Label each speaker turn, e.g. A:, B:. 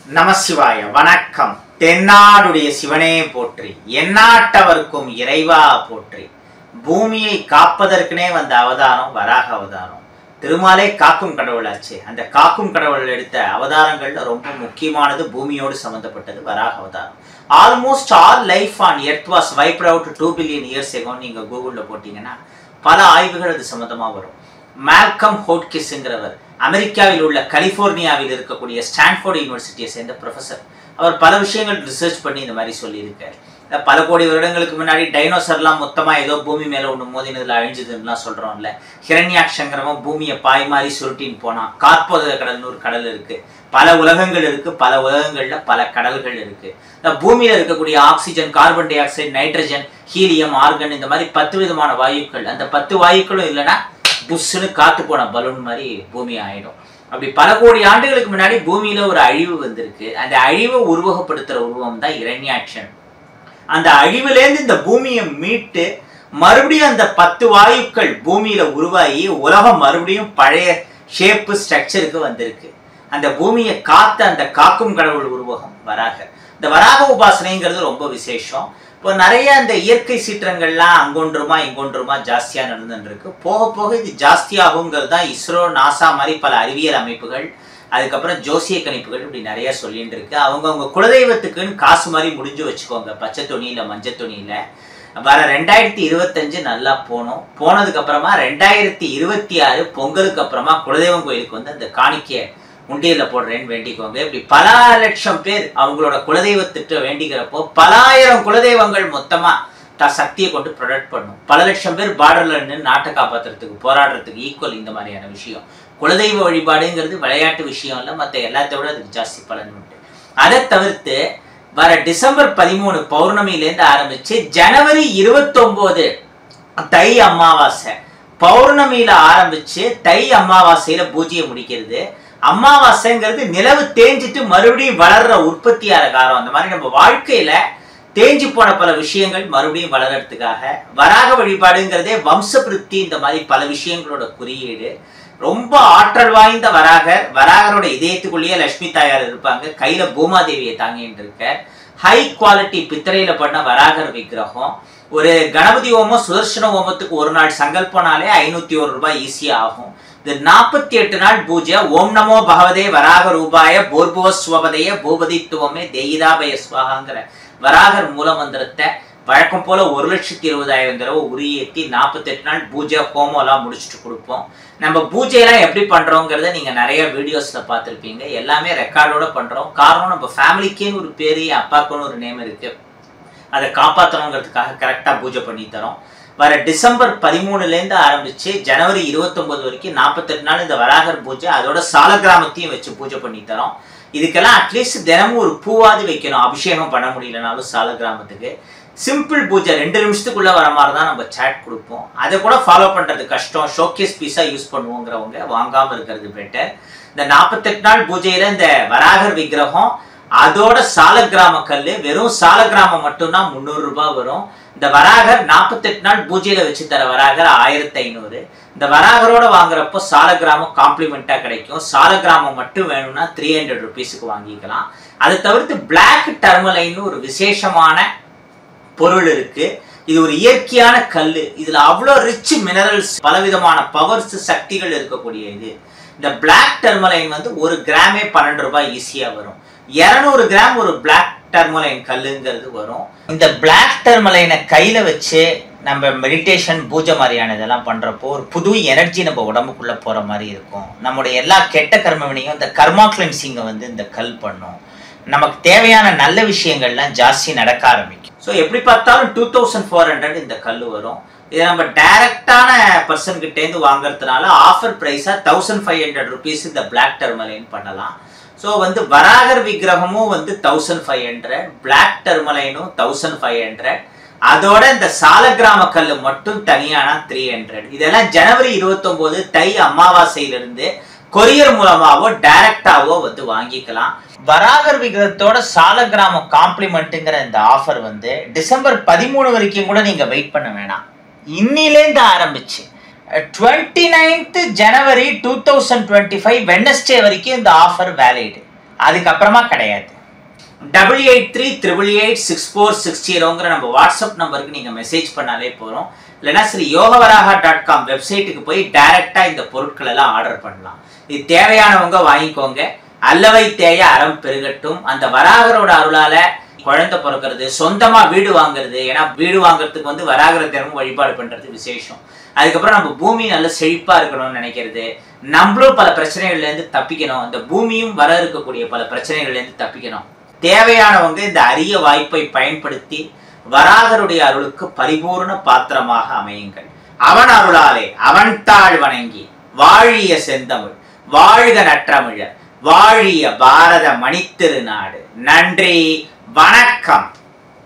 A: நமசிவாய வணக்கம். தென்னாடுடைய சிவனே போற்றி, எந்நாட்டவர்க்கும் இறைவா போற்றி. பூமியை காப்பதற்குனே வந்த அவதாரம் வராக அவதாரம். திருமாலே காக்கும் கடவுளாச்சு. அந்த காக்கும் கடவுள் எடுத்த அவதாரங்கள்ல ரொம்ப முக்கியமானது பூமியோடு சம்பந்தப்பட்டது வராக அவதாரம். Almost all life on earth was wiped out 2 billion years ago. நீங்க கூகுள்ல போட்டீங்கன்னா பல ஆய்வுகள் அது சம்பந்தமா வரும். மால்கம் ஹோட்கிஸ்ங்கிறவர் அமெரிக்காவில் உள்ள கலிபோர்னியாவில் இருக்கக்கூடிய ஸ்டான்ஃபோர்ட் யூனிவர்சிட்டியை சேர்ந்த ப்ரொஃபஸர். அவர் பல விஷயங்கள் ரிசர்ச் பண்ணி இந்த மாதிரி சொல்லியிருக்காரு. பல கோடி வருடங்களுக்கு முன்னாடி டைனோசர்லாம் மொத்தமாக ஏதோ பூமி மேலே ஒன்று மோதினதில் அழிஞ்சதுன்னா சொல்கிறோம்ல. ஹிரண்யாக்ஷங்கிறவன் பூமியை பாய் மாதிரி சுருட்டின்னு போனான். கார்போத கடல்னு ஒரு கடல் இருக்குது. பல உலகங்கள் இருக்குது. பல உலகங்களில் பல கடல்கள் இருக்குது. பூமியில் இருக்கக்கூடிய oxygen, carbon di oxide, nitrogen, helium, organ, இந்த மாதிரி 10 விதமான வாயுக்கள். அந்த 10 வாயுக்களும் இல்லைன்னா புஷ்ஷுன்னு காத்து போன பலூன் மாதிரி பூமி ஆயிடும். அப்படி பல கோடி ஆண்டுகளுக்கு முன்னாடி பூமியில ஒரு அழிவு வந்திருக்கு. அந்த அழிவை உருவகப்படுத்துற உருவம் தான் ஹிரண்யாக்ஷன். அந்த அழிவுலேருந்து இந்த பூமியை மீட்டு மறுபடியும் அந்த 10 வாயுக்கள் பூமியில உருவாகி உலகம் மறுபடியும் பழைய ஷேப்பு ஸ்ட்ரக்சருக்கு வந்திருக்கு. அந்த பூமியை காத்த அந்த காக்கும் கடவுள் உருவகம் வராக. இந்த வராக உபாசனைங்கிறது ரொம்ப விசேஷம். இப்போ நிறைய அந்த இயற்கை சீற்றங்கள்லாம் அங்கொன்றுமா இங்கொன்றுமா ஜாஸ்தியாக நடந்துருக்கு. போக போக இது ஜாஸ்தியாகுங்கிறது தான் இஸ்ரோ, நாசா மாதிரி பல அறிவியல் அமைப்புகள், அதுக்கப்புறம் ஜோசிய கணிப்புகள் இப்படி நிறைய சொல்லிட்டு இருக்கு. அவங்கவுங்க குலதெய்வத்துக்குன்னு காசு மாதிரி முடிஞ்சு வச்சுக்கோங்க. பச்சை துணியில், மஞ்சள் துணியில். வர 2025 நல்லா போனதுக்கு அப்புறமா 2026 பொங்கலுக்கு அப்புறமா குலதெய்வம் கோயிலுக்கு வந்து அந்த காணிக்கையை உண்டியல்ல போடுறேன்னு வேண்டிக்கோங்க. இப்படி பல லட்சம் பேர் அவங்களோட குலதெய்வத்திட்ட வேண்டிக்கிறப்போ பல ஆயிரம் குலதெய்வங்கள் மொத்தமா சக்தியை கொண்டு ப்ரொடக்ட் பண்ணும். பல லட்சம் பேர் பார்டர்ல நின்று நாட்டை காப்பாற்றுறதுக்கு போராடுறதுக்கு ஈக்குவல் இந்த மாதிரியான விஷயம். குலதெய்வ வழிபாடுங்கிறது விளையாட்டு விஷயம் இல்லை, மற்ற எல்லாத்த விட அதுக்கு ஜாஸ்தி பலன் உண்டு. அதை தவிர்த்து வர டிசம்பர் 13 பௌர்ணமியிலேருந்து ஆரம்பிச்சு ஜனவரி 29 தை அமாவாசை, பௌர்ணமியில ஆரம்பிச்சு தை அமாவாசையில பூஜையை முடிக்கிறது. அமாவாசைங்கிறது நிலவு தேஞ்சிட்டு மறுபடியும் வளர்ற உற்பத்தியார காலம். அந்த மாதிரி நம்ம வாழ்க்கையில தேஞ்சு போன பல விஷயங்கள் மறுபடியும் வளர்றதுக்காக வராக வழிபாடுங்கிறதே வம்சபிருத்தி, இந்த மாதிரி பல விஷயங்களோட குறியீடு. ரொம்ப ஆற்றல் வாய்ந்த வராகரோட இதயத்துக்குள்ளேயே லட்சுமி தாயார் இருப்பாங்க. கையில பூமாதேவியை தாங்கிட்டு இருக்க ஹை குவாலிட்டி பித்தளையில பண்ண வராகர் விக்கிரகம். ஒரு கணபதி ஹோமம், சுதர்சன ஹோமத்துக்கு ஒரு நாள் சங்கல்பனாலே 501 ரூபாய் ஈஸியா ஆகும். இது 48 நாள் பூஜை. ஓம் நமோ பகவதே வராக ரூபாய போர்புவஸ்வபதைய பூபதித்துவமே தேயிதாபய ஸ்வாகாங்கிற வராகர் மூல மந்திரத்தை வழக்கம் போல 1,20,000 தடவை உரியேற்றி 48 நாள் பூஜை ஹோமம் எல்லாம் முடிச்சுட்டு கொடுப்போம். நம்ம பூஜையெல்லாம் எப்படி பண்றோங்கிறத நீங்க நிறைய வீடியோஸ்ல பார்த்துருப்பீங்க. எல்லாமே ரெக்கார்டோட பண்றோம். காரணம், நம்ம ஃபேமிலிக்கேன்னு ஒரு பேரு, அப்பாக்குன்னு ஒரு நேம் இருக்கு. அதை காப்பாற்றணுங்கிறதுக்காக கரெக்டா பூஜை பண்ணி தரோம். வர டிசம்பர் 13லேருந்து ஆரம்பிச்சு ஜனவரி 29 வரைக்கும் 48 நாள் இந்த வராகர் பூஜை, அதோட சாலக்கிராமத்தையும் வச்சு பூஜை பண்ணி தரோம். இதுக்கெல்லாம் அட்லீஸ்ட் தினமும் ஒரு பூவாது வைக்கணும். அபிஷேகம் பண்ண முடியலனாலும் சாலக்கிராமத்துக்கு சிம்பிள் பூஜை 2 நிமிஷத்துக்குள்ள வர மாதிரி தான் நம்ம சேட் கொடுப்போம். அதை கூட ஃபாலோ பண்றது கஷ்டம், ஷோகேஸ் பீஸா யூஸ் பண்ணுவோங்கிறவங்க வாங்காம இருக்கிறது பெட்டர். இந்த 48 நாள் பூஜையில இந்த வராகர் விக்கிரகம், அதோட சாலக்கிராம கல், வெறும் சாலக்கிராமம் மட்டும்தான் 300 ரூபாய் வரும். இந்த வராகர் 48 நாள் பூஜையில வச்சு தர வராகர் 1500. இந்த வராகரோட வாங்குறப்போ சாலக்கிராமம் காம்ப்ளிமெண்டா கிடைக்கும். சாலக்கிராமம் மட்டும் வேணும்னா 300 ருபீஸுக்கு வாங்கிக்கலாம். அதை தவிர்த்து பிளாக் டர்மலைன்னு ஒரு விசேஷமான பொருள் இருக்கு. இது ஒரு இயற்கையான கல். இதுல அவ்வளோ ரிச் மினரல்ஸ், பலவிதமான பவர்ஸ், சக்திகள் இருக்கக்கூடிய இது. இந்த பிளாக் டர்மலைன் வந்து 1 கிராமே 12 ரூபாய் ஈஸியா வரும். 200 கிராம் ஒரு பிளாக் டர்மலைன் கல்லுங்கிறது வரும். இந்த பிளாக் டர்மலைனை கையில வச்சு நம்ம மெடிடேஷன், பூஜை மாதிரியான இதெல்லாம் பண்றப்போ ஒரு புது எனர்ஜி நம்ம உடம்புக்குள்ள போற மாதிரி இருக்கும். நம்முடைய எல்லா கெட்ட கர்மவினையும் இந்த கர்மா கிளென்சிங்கை வந்து இந்த கல் பண்ணும். நமக்கு தேவையான நல்ல விஷயங்கள்லாம் ஜாஸ்தி நடக்க ஆரம்பிக்கும். ஸோ எப்படி பார்த்தாலும் 2400 இந்த கல் வரும். இதை நம்ம டைரக்டான பர்சன் கிட்டேருந்து வாங்குறதுனால ஆஃபர் ப்ரைஸாக 1500 ருபீஸ் இந்த பிளாக் டர்மலைன் பண்ணலாம். ஸோ வந்து வராகர் விக்கிரகமும் வந்து 1500, பிளாக் டர்மலைனும் 1500, அதோட இந்த சாலக்கிராம கல் மட்டும் தனியான 300. இதெல்லாம் ஜனவரி 29 தை அமாவாசையிலிருந்து கொரியர் மூலமாவோ டைரக்டாவோ வந்து வாங்கிக்கலாம். வராகர் விக்கிரகத்தோட சாலக்கிராம காம்ப்ளிமெண்ட்டுங்கிற இந்த ஆஃபர் வந்து டிசம்பர் 13 வரைக்கும் கூட நீங்க வெயிட் பண்ண வேணாம். இன்னிலேருந்து ஆரம்பிச்சு 29th ஜனவரி 2025 வெட்னஸ்டே வரைக்கும் இந்த ஆஃபர் வேலிட். அதுக்கப்புறமா கிடையாது. 8838886460 நம்ம வாட்ஸ்அப் நம்பருக்கு நீங்க மெசேஜ் பண்ணாலே போறோம். இல்லைன்னா ஸ்ரீ யோகவராகா.com வெப்சைட்டுக்கு போய் டைரக்டா இந்த பொருட்கள் எல்லாம் ஆர்டர் பண்ணலாம். இது தேவையானவங்க வாங்கிக்கோங்க. அல்லவை தேய அறம் பெருகட்டும். அந்த வராகரோட அருளால குழந்தை பிறக்கிறது, சொந்தமா வீடு வாங்குறது. ஏன்னா வீடு வாங்குறதுக்கு வராகர தினமும் வழிபாடு பண்றது விசேஷம். அதுக்கப்புறம் நம்ம பூமி நல்ல செழிப்பா இருக்கணும்னு நினைக்கிறது, நம்மளும் பல பிரச்சனைகள்ல இருந்து தப்பிக்கணும், அந்த பூமியும் வர இருக்கக்கூடிய பல பிரச்சனைகள்ல இருந்து தப்பிக்கணும். தேவையானவங்க இந்த அரிய வாய்ப்பை பயன்படுத்தி வராகருடைய அருளுக்கு பரிபூர்ண பாத்திரமாக அமையுங்கள். அவன் அருளாலே அவன் தாழ் வணங்கி வாழிய செந்தமிழ், வாழ்க நற்றமிழர், வாழிய பாரத மணித்திருநாடு. நன்றி, வணக்கம்.